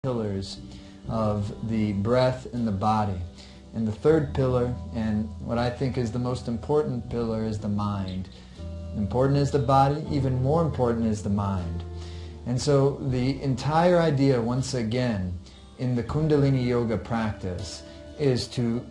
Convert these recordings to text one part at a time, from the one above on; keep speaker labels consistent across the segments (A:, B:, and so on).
A: pillars of the breath and the body. And the third pillar, and what I think is the most important pillar, is the mind. Important is the body, even more important is the mind. And so the entire idea, once again, in the Kundalini Yoga practice is to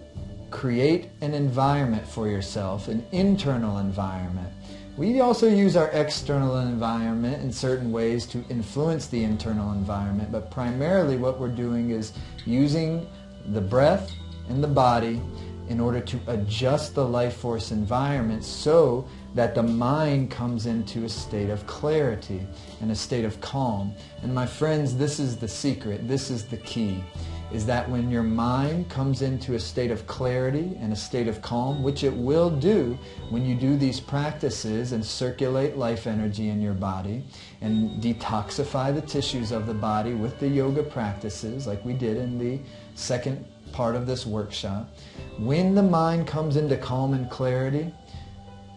A: create an environment for yourself, an internal environment. We also use our external environment in certain ways to influence the internal environment, but primarily what we're doing is using the breath and the body in order to adjust the life force environment so that the mind comes into a state of clarity and a state of calm. And my friends, this is the secret, this is the key, is that when your mind comes into a state of clarity and a state of calm, which it will do when you do these practices and circulate life energy in your body and detoxify the tissues of the body with the yoga practices like we did in the second part of this workshop, when the mind comes into calm and clarity,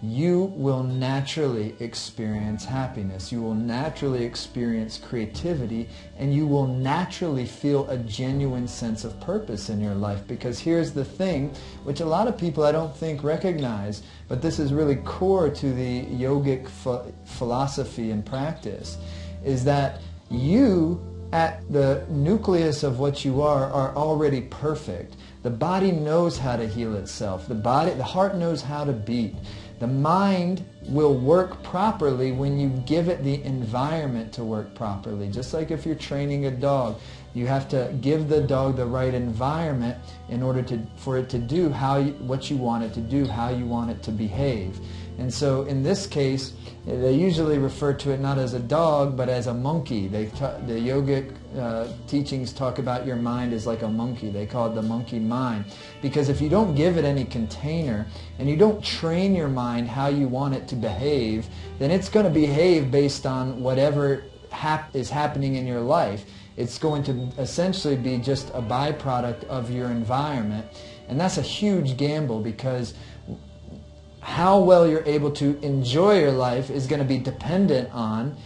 A: you will naturally experience happiness. You will naturally experience creativity, and you will naturally feel a genuine sense of purpose in your life. Because here's the thing, which a lot of people I don't think recognize, but this is really core to the yogic philosophy and practice, is that you, at the nucleus of what you are already perfect. The body knows how to heal itself. The heart knows how to beat. The mind will work properly when you give it the environment to work properly. Just like if you're training a dog, you have to give the dog the right environment in order for it to do what you want it to do, how you want it to behave. And so in this case, they usually refer to it not as a dog, but as a monkey. The yogic teachings talk about your mind as like a monkey. They call it the monkey mind. Because if you don't give it any container, and you don't train your mind how you want it to behave, then it's going to behave based on whatever is happening in your life. It's going to essentially be just a byproduct of your environment. And that's a huge gamble, because how well you're able to enjoy your life is going to be dependent on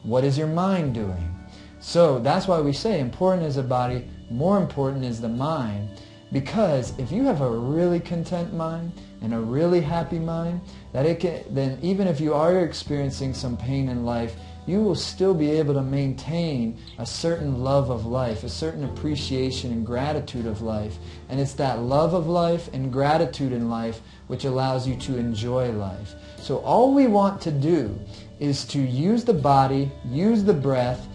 A: what is your mind doing. So that's why we say important is the body, more important is the mind. Because if you have a really content mind and a really happy mind, then even if you are experiencing some pain in life, you will still be able to maintain a certain love of life, a certain appreciation and gratitude of life. And it's that love of life and gratitude in life which allows you to enjoy life. So all we want to do is to use the body, use the breath,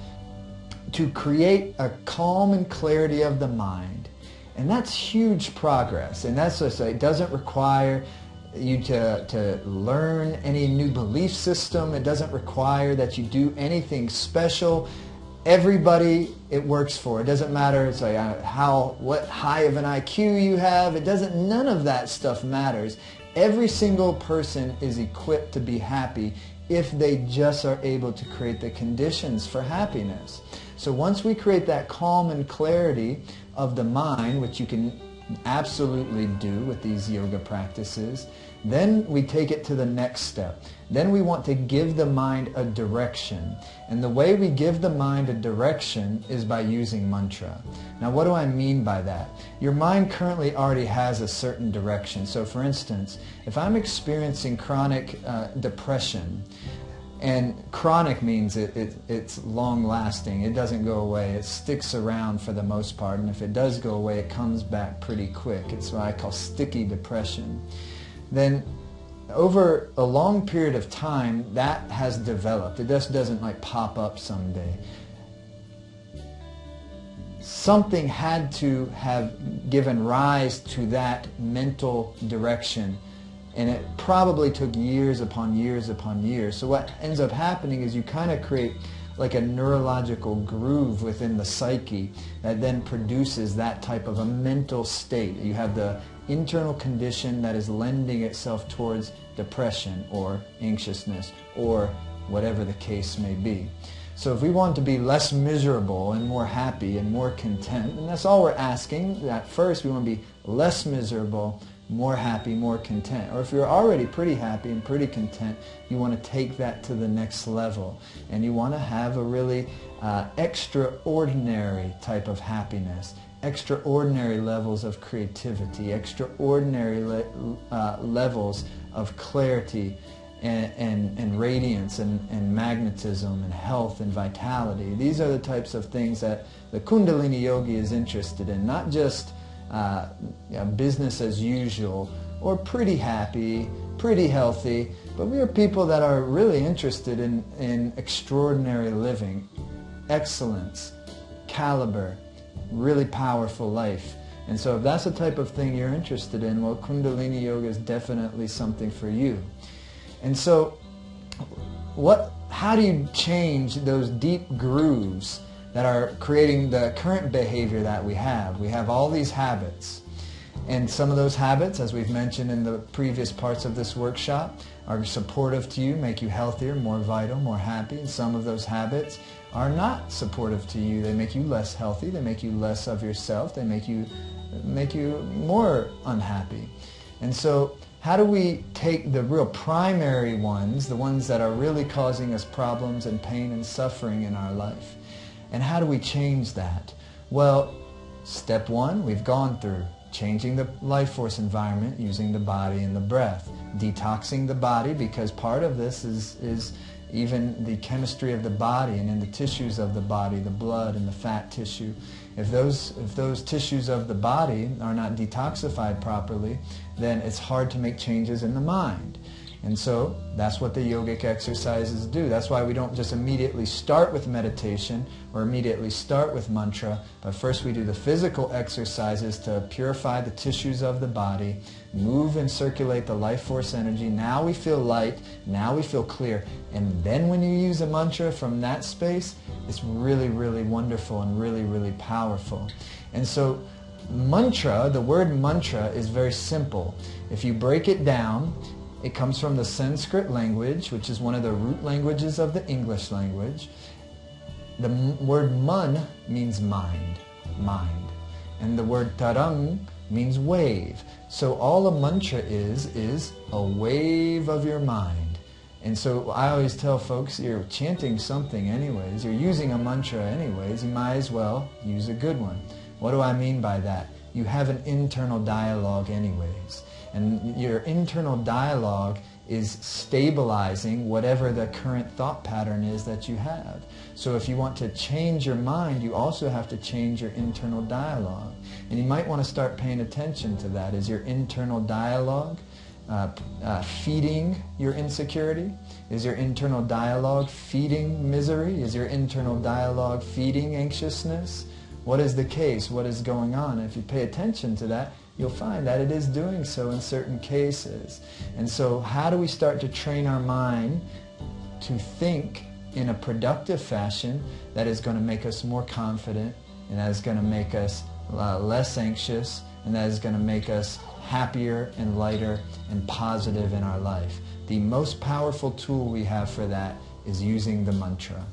A: to create a calm and clarity of the mind. And that's huge progress. And that's just, it doesn't require you to learn any new belief system. It doesn't require that you do anything special. Everybody it works for. It doesn't matter. It's like what high of an IQ you have. None of that stuff matters. Every single person is equipped to be happy if they just are able to create the conditions for happiness. So once we create that calm and clarity of the mind, which you can absolutely do with these yoga practices, then we take it to the next step. Then we want to give the mind a direction. And the way we give the mind a direction is by using mantra. Now what do I mean by that? Your mind currently already has a certain direction. So for instance, if I'm experiencing chronic depression, and chronic means it's long-lasting. It doesn't go away. It sticks around for the most part. And if it does go away, it comes back pretty quick. It's what I call sticky depression. Then over a long period of time, that has developed. It just doesn't like pop up someday. Something had to have given rise to that mental direction. And it probably took years upon years upon years. So what ends up happening is you kind of create like a neurological groove within the psyche that then produces that type of a mental state. You have the internal condition that is lending itself towards depression or anxiousness or whatever the case may be. So if we want to be less miserable and more happy and more content, and that's all we're asking, at first we want to be less miserable, more happy, more content. Or if you're already pretty happy and pretty content, you want to take that to the next level. And you want to have a really extraordinary type of happiness, extraordinary levels of creativity, extraordinary levels of clarity and radiance and magnetism and health and vitality. These are the types of things that the Kundalini yogi is interested in, not just business as usual or pretty happy, pretty healthy, but we are people that are really interested in extraordinary living, excellence, caliber, really powerful life. And so if that's the type of thing you're interested in, well, Kundalini yoga is definitely something for you. And so how do you change those deep grooves that are creating the current behavior that we have? We have all these habits. And some of those habits, as we've mentioned in the previous parts of this workshop, are supportive to you, make you healthier, more vital, more happy. And some of those habits are not supportive to you. They make you less healthy. They make you less of yourself. They make you more unhappy. And so how do we take the real primary ones, the ones that are really causing us problems and pain and suffering in our life? And how do we change that? Well, step one, we've gone through. Changing the life force environment using the body and the breath. Detoxing the body, because part of this is even the chemistry of the body and in the tissues of the body, the blood and the fat tissue. If those tissues of the body are not detoxified properly, then it's hard to make changes in the mind. And so that's what the yogic exercises do. That's why we don't just immediately start with meditation or immediately start with mantra, but first we do the physical exercises to purify the tissues of the body, move and circulate the life force energy. Now we feel light, now we feel clear. And then when you use a mantra from that space, it's really, really wonderful and really, really powerful. And so mantra, the word mantra is very simple. If you break it down, it comes from the Sanskrit language, which is one of the root languages of the English language. The word man means mind. And the word tarang means wave. So all a mantra is a wave of your mind. And so I always tell folks, you're chanting something anyways, you're using a mantra anyways, you might as well use a good one. What do I mean by that? You have an internal dialogue anyways. And your internal dialogue is stabilizing whatever the current thought pattern is that you have. So if you want to change your mind, you also have to change your internal dialogue. And you might want to start paying attention to that. Is your internal dialogue feeding your insecurity? Is your internal dialogue feeding misery? Is your internal dialogue feeding anxiousness? What is the case? What is going on? And if you pay attention to that, you'll find that it is doing so in certain cases. And so how do we start to train our mind to think in a productive fashion that is going to make us more confident, and that is going to make us less anxious, and that is going to make us happier and lighter and positive in our life? The most powerful tool we have for that is using the mantra.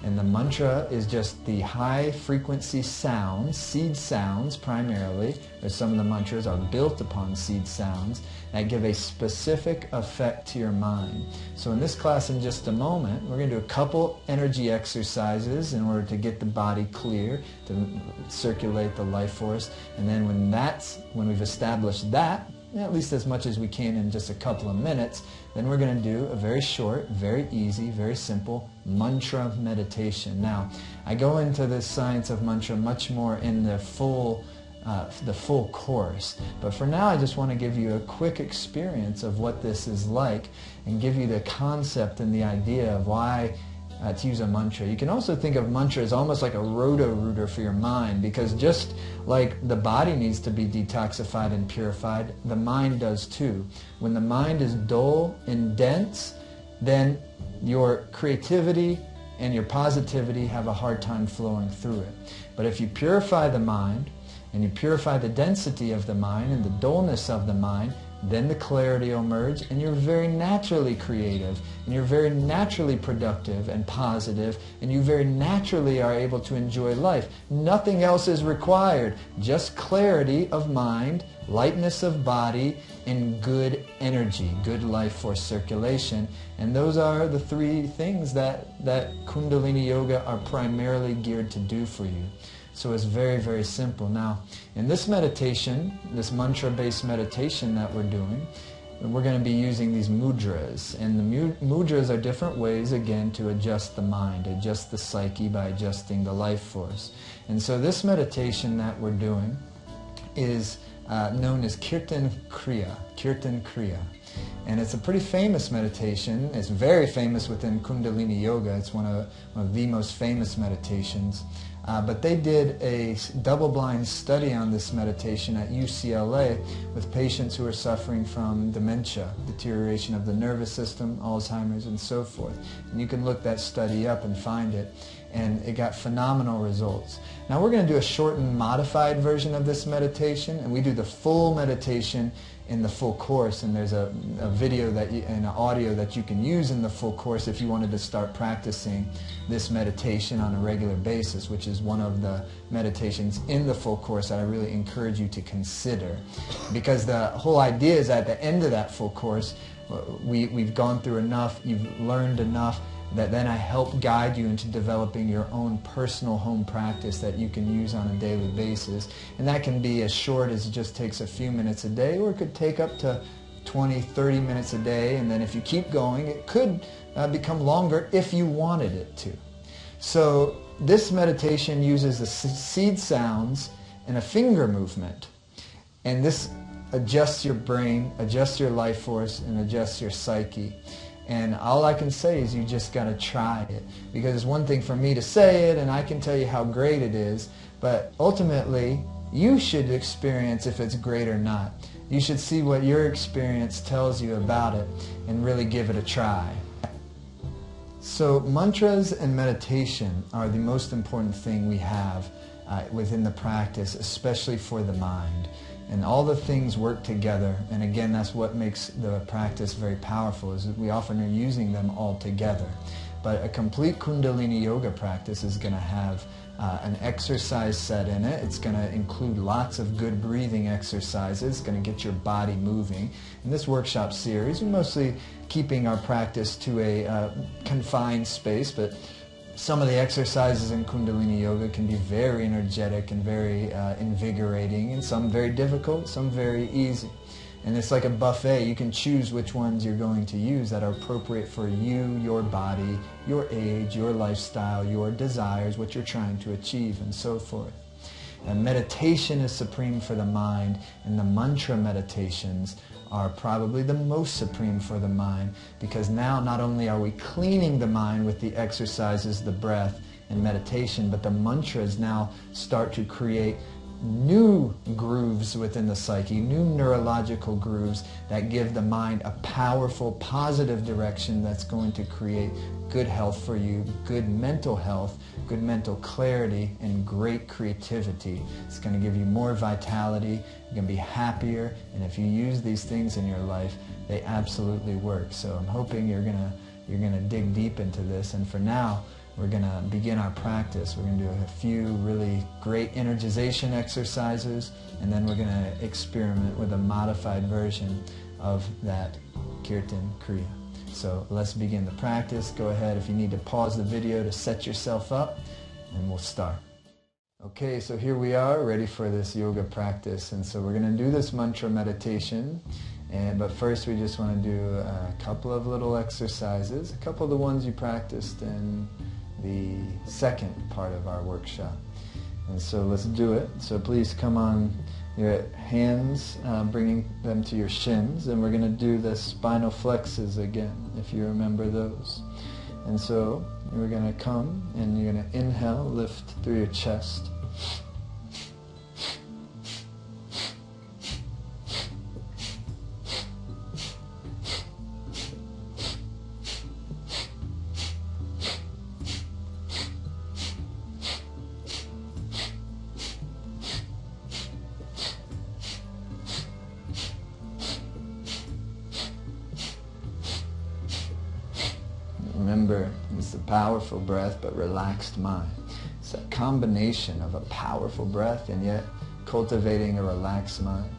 A: And the mantra is just the high frequency sounds, seed sounds primarily, or some of the mantras are built upon seed sounds that give a specific effect to your mind. So in this class in just a moment, we're going to do a couple energy exercises in order to get the body clear, to circulate the life force. And then when we've established that, at least as much as we can in just a couple of minutes, then we're going to do a very short, very easy, very simple mantra meditation. Now, I go into this science of mantra much more in the full course, but for now I just want to give you a quick experience of what this is like and give you the concept and the idea of why to use a mantra. You can also think of mantra as almost like a roto-rooter for your mind, because just like the body needs to be detoxified and purified, the mind does too. When the mind is dull and dense, then your creativity and your positivity have a hard time flowing through it. But if you purify the mind, and you purify the density of the mind and the dullness of the mind, then the clarity will emerge, and you're very naturally creative, and you're very naturally productive and positive, and you very naturally are able to enjoy life. Nothing else is required, just clarity of mind, lightness of body, and good energy, good life force circulation. And those are the three things that Kundalini Yoga are primarily geared to do for you. So it's very, very simple. Now, in this meditation, this mantra-based meditation that we're doing, we're going to be using these mudras. And the mudras are different ways, again, to adjust the mind, adjust the psyche by adjusting the life force. And so this meditation that we're doing is known as Kirtan Kriya. Kirtan Kriya. And it's a pretty famous meditation. It's very famous within Kundalini Yoga. It's one of the most famous meditations. But they did a double-blind study on this meditation at UCLA with patients who are suffering from dementia, deterioration of the nervous system, Alzheimer's, and so forth. And you can look that study up and find it. And it got phenomenal results. Now we're going to do a shortened, modified version of this meditation, and we do the full meditation in the full course, and there's a video and an audio that you can use in the full course if you wanted to start practicing this meditation on a regular basis, which is one of the meditations in the full course that I really encourage you to consider. Because the whole idea is at the end of that full course, we've gone through enough, you've learned enough, that then I help guide you into developing your own personal home practice that you can use on a daily basis. And that can be as short as it just takes a few minutes a day, or it could take up to 20, 30 minutes a day, and then if you keep going, it could become longer if you wanted it to. So this meditation uses the seed sounds and a finger movement. And this adjusts your brain, adjusts your life force, and adjusts your psyche. And all I can say is you just got to try it. Because it's one thing for me to say it, and I can tell you how great it is, but ultimately, you should experience if it's great or not. You should see what your experience tells you about it and really give it a try. So mantras and meditation are the most important thing we have within the practice, especially for the mind. And all the things work together, and again, that's what makes the practice very powerful, is that we often are using them all together. But a complete Kundalini Yoga practice is going to have an exercise set in it. It's going to include lots of good breathing exercises. It's going to get your body moving. In this workshop series, we're mostly keeping our practice to a confined space, but some of the exercises in Kundalini Yoga can be very energetic and very invigorating, and some very difficult, some very easy. And it's like a buffet. You can choose which ones you're going to use that are appropriate for you, your body, your age, your lifestyle, your desires, what you're trying to achieve, and so forth. And meditation is supreme for the mind, and the mantra meditations are probably the most supreme for the mind, because now not only are we cleaning the mind with the exercises, the breath, and meditation, but the mantras now start to create new grooves within the psyche, new neurological grooves that give the mind a powerful, positive direction that's going to create good health for you, good mental health, good mental clarity, and great creativity. It's going to give you more vitality, you're going to be happier, and if you use these things in your life, they absolutely work. So I'm hoping you're going to dig deep into this, and for now, we're going to begin our practice. We're going to do a few really great energization exercises, and then we're going to experiment with a modified version of that Kirtan Kriya. So let's begin the practice. Go ahead if you need to pause the video to set yourself up, and we'll start. Okay, so here we are, ready for this yoga practice. And so we're going to do this mantra meditation. But first we just want to do a couple of little exercises, a couple of the ones you practiced in the second part of our workshop. And so let's do it. So please come on your hands, bringing them to your shins, and we're going to do the spinal flexes again, if you remember those. And so we're going to come, and you're going to inhale, lift through your chest. remember, it's a powerful breath but relaxed mind. It's a combination of a powerful breath and yet cultivating a relaxed mind.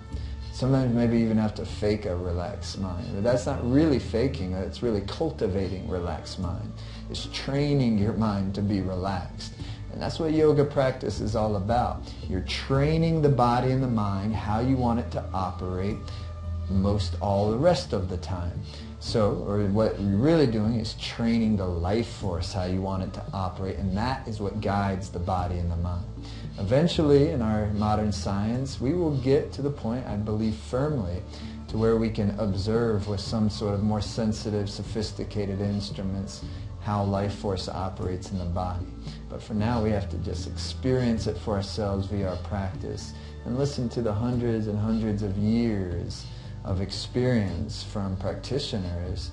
A: Sometimes maybe even have to fake a relaxed mind. But that's not really faking it, it's really cultivating relaxed mind. It's training your mind to be relaxed. And that's what yoga practice is all about. You're training the body and the mind how you want it to operate most all the rest of the time. So, or what you're really doing is training the life force how you want it to operate, and that is what guides the body and the mind. Eventually, in our modern science, we will get to the point, I believe firmly, to where we can observe with some sort of more sensitive, sophisticated instruments how life force operates in the body. But for now, we have to just experience it for ourselves via our practice and listen to the hundreds and hundreds of years of experience from practitioners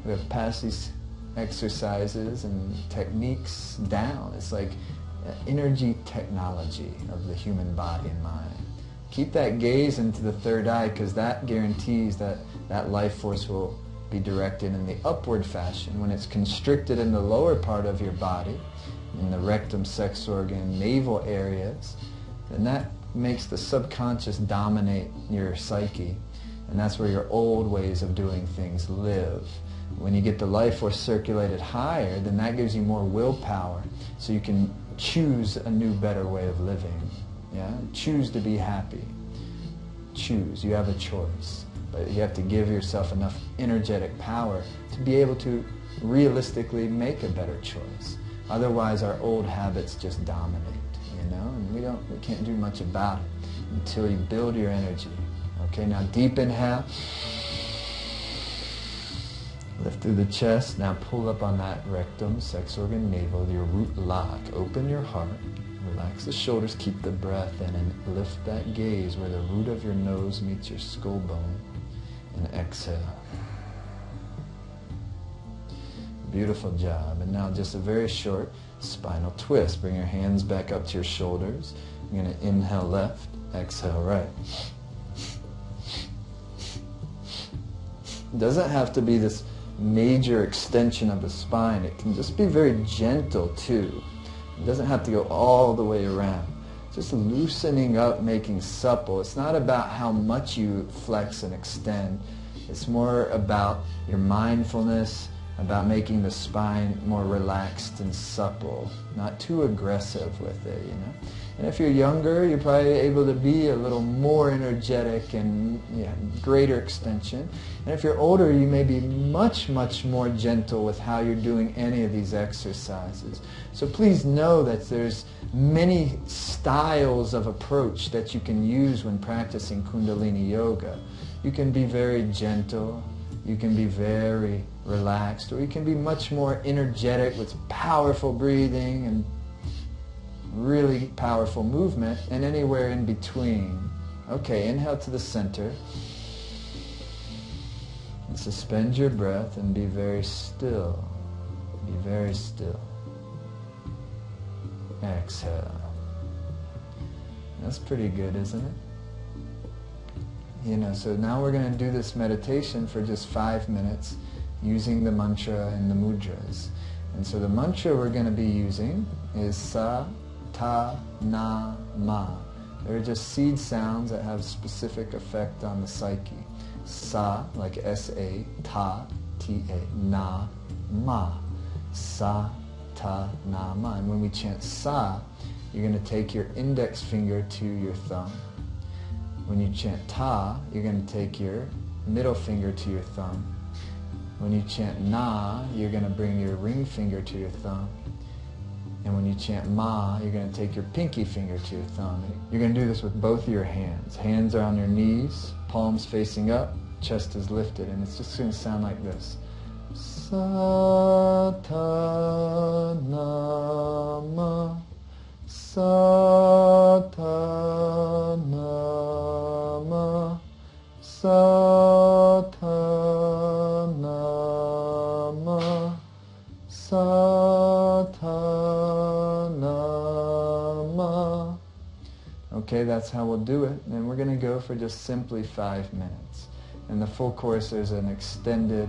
A: who have passed these exercises and techniques down. It's like energy technology of the human body and mind. Keep that gaze into the third eye, because that guarantees that that life force will be directed in the upward fashion. When it's constricted in the lower part of your body, in the rectum, sex organ, navel areas, then that makes the subconscious dominate your psyche. And that's where your old ways of doing things live. When you get the life force circulated higher, then that gives you more willpower, so you can choose a new, better way of living. Yeah? Choose to be happy. Choose. You have a choice. But you have to give yourself enough energetic power to be able to realistically make a better choice. Otherwise, our old habits just dominate, you know, and we can't do much about it until you build your energy. Okay, now deep inhale. Lift through the chest. Now pull up on that rectum, sex organ, navel, your root lock. Open your heart. Relax the shoulders. Keep the breath in and lift that gaze where the root of your nose meets your skull bone. And exhale. Beautiful job. And now just a very short spinal twist. Bring your hands back up to your shoulders. You're going to inhale left, exhale right. It doesn't have to be this major extension of the spine. It can just be very gentle too. It doesn't have to go all the way around. Just loosening up, making supple. It's not about how much you flex and extend. It's more about your mindfulness, about making the spine more relaxed and supple, not too aggressive with it, you know. And if you're younger, you're probably able to be a little more energetic and greater extension. And if you're older, you may be much, much more gentle with how you're doing any of these exercises. So please know that there's many styles of approach that you can use when practicing Kundalini Yoga. You can be very gentle, you can be very relaxed, or you can be much more energetic with powerful breathing and really powerful movement, and anywhere in between. Okay, inhale to the center. And suspend your breath and be very still. Be very still. Exhale. That's pretty good, isn't it? You know, so now we're going to do this meditation for just 5 minutes using the mantra and the mudras. And so the mantra we're going to be using is Sa, Ta, Na, Ma. They're just seed sounds that have specific effect on the psyche. Sa, like S-A, Ta, T-A, Na, Ma. Sa, Ta, Na, Ma. And when we chant Sa, you're going to take your index finger to your thumb. When you chant Ta, you're going to take your middle finger to your thumb. When you chant Na, you're going to bring your ring finger to your thumb. And when you chant Ma, you're going to take your pinky finger to your thumb. You're going to do this with both of your hands. Hands are on your knees, palms facing up, chest is lifted, and it's just going to sound like this. Sa, ta, na, ma. Sa, ta, na, ma. Sa, ta, na, ma. Sa, ta, na, ma. Okay, that's how we'll do it. And we're going to go for just simply 5 minutes. In the full course, there's an extended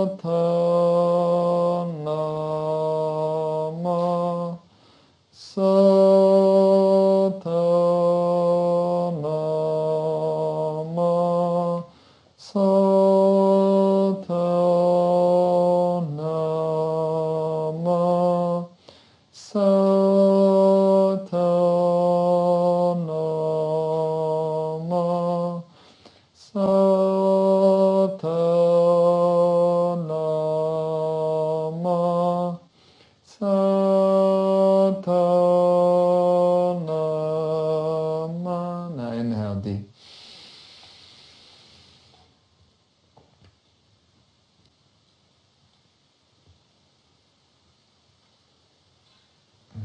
A: Soto Nama, Soto Nama, Soto Nama, Soto Nama. Now inhale deep.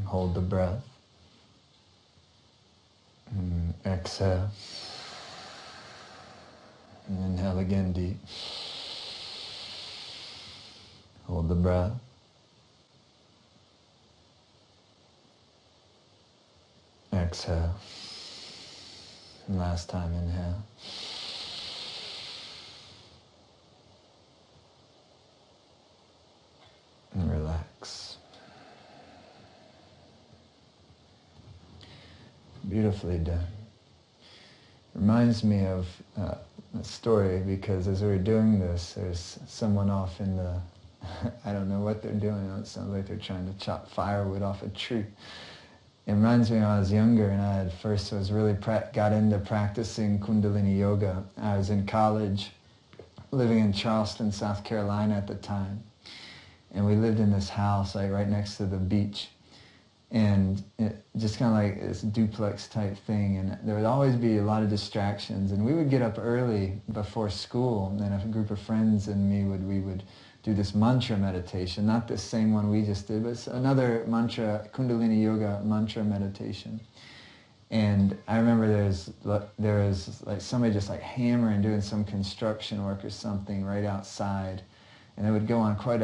A: Hold the breath. Exhale. And inhale again deep. Hold the breath. Exhale. And last time, inhale. And relax. Beautifully done. Reminds me of a story, because as we were doing this, there's someone off in the, I don't know what they're doing. It sounds like they're trying to chop firewood off a tree. It reminds me when I was younger and I got into practicing Kundalini Yoga. I was in college, living in Charleston, South Carolina at the time. And we lived in this house like right next to the beach. And it just kind of like this duplex type thing, and there would always be a lot of distractions, and we would get up early before school, and then a group of friends and we would do this mantra meditation, not the same one we just did, but another mantra, Kundalini Yoga mantra meditation. And I remember there was like somebody just like hammering, doing some construction work or something right outside, and it would go on quite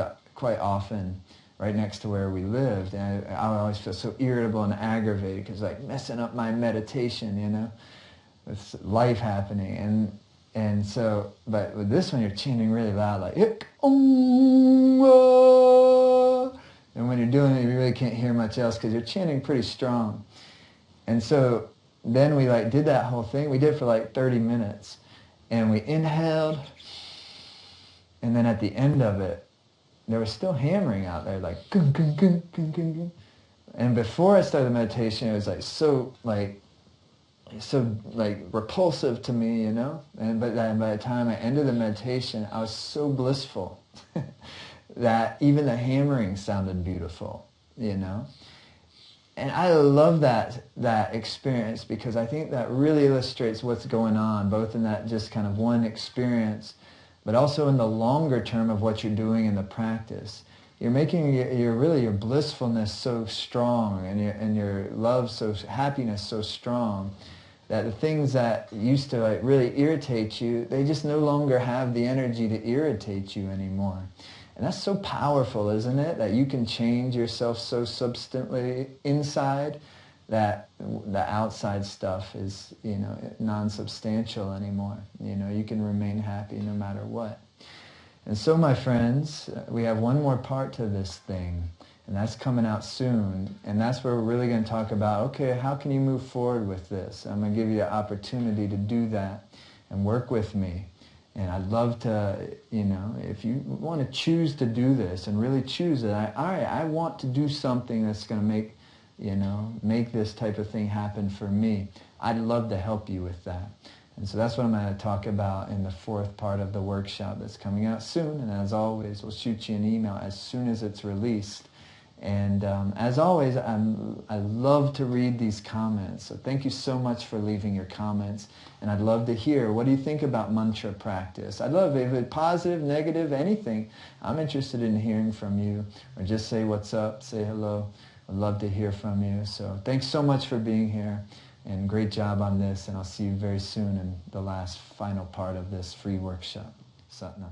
A: often right next to where we lived, and I would always feel so irritable and aggravated because like messing up my meditation, you know, with life happening, and so, but with this one you're chanting really loud, like and when you're doing it you really can't hear much else because you're chanting pretty strong. And so then we like did that whole thing. We did it for like 30 minutes, and we inhaled, and then at the end of it there was still hammering out there, like gung, gung, gung, gung, gung, gung. And before I started the meditation, it was like so repulsive to me, you know. And but then by the time I ended the meditation, I was so blissful that even the hammering sounded beautiful, you know. And I love that experience, because I think that really illustrates what's going on, both in that just kind of one experience, but also in the longer term of what you're doing in the practice. You're making your blissfulness so strong, and your love happiness so strong, that the things that used to like really irritate you, they just no longer have the energy to irritate you anymore. And that's so powerful, isn't it? That you can change yourself so substantially inside that the outside stuff is, you know, non-substantial anymore. You know, you can remain happy no matter what. And so, my friends, we have one more part to this thing, and that's coming out soon. And that's where we're really going to talk about, okay, how can you move forward with this? I'm going to give you the opportunity to do that and work with me. And I'd love to, you know, if you want to choose to do this and really choose it, all right, I want to do something that's going to make this type of thing happen for me. I'd love to help you with that. And so that's what I'm going to talk about in the fourth part of the workshop that's coming out soon. And as always, we'll shoot you an email as soon as it's released. And as always, I love to read these comments. So thank you so much for leaving your comments. And I'd love to hear, what do you think about mantra practice? I'd love, if it's positive, negative, anything. I'm interested in hearing from you. Or just say what's up, say hello. I'd love to hear from you. So thanks so much for being here. And great job on this. And I'll see you very soon in the final part of this free workshop. Satnam.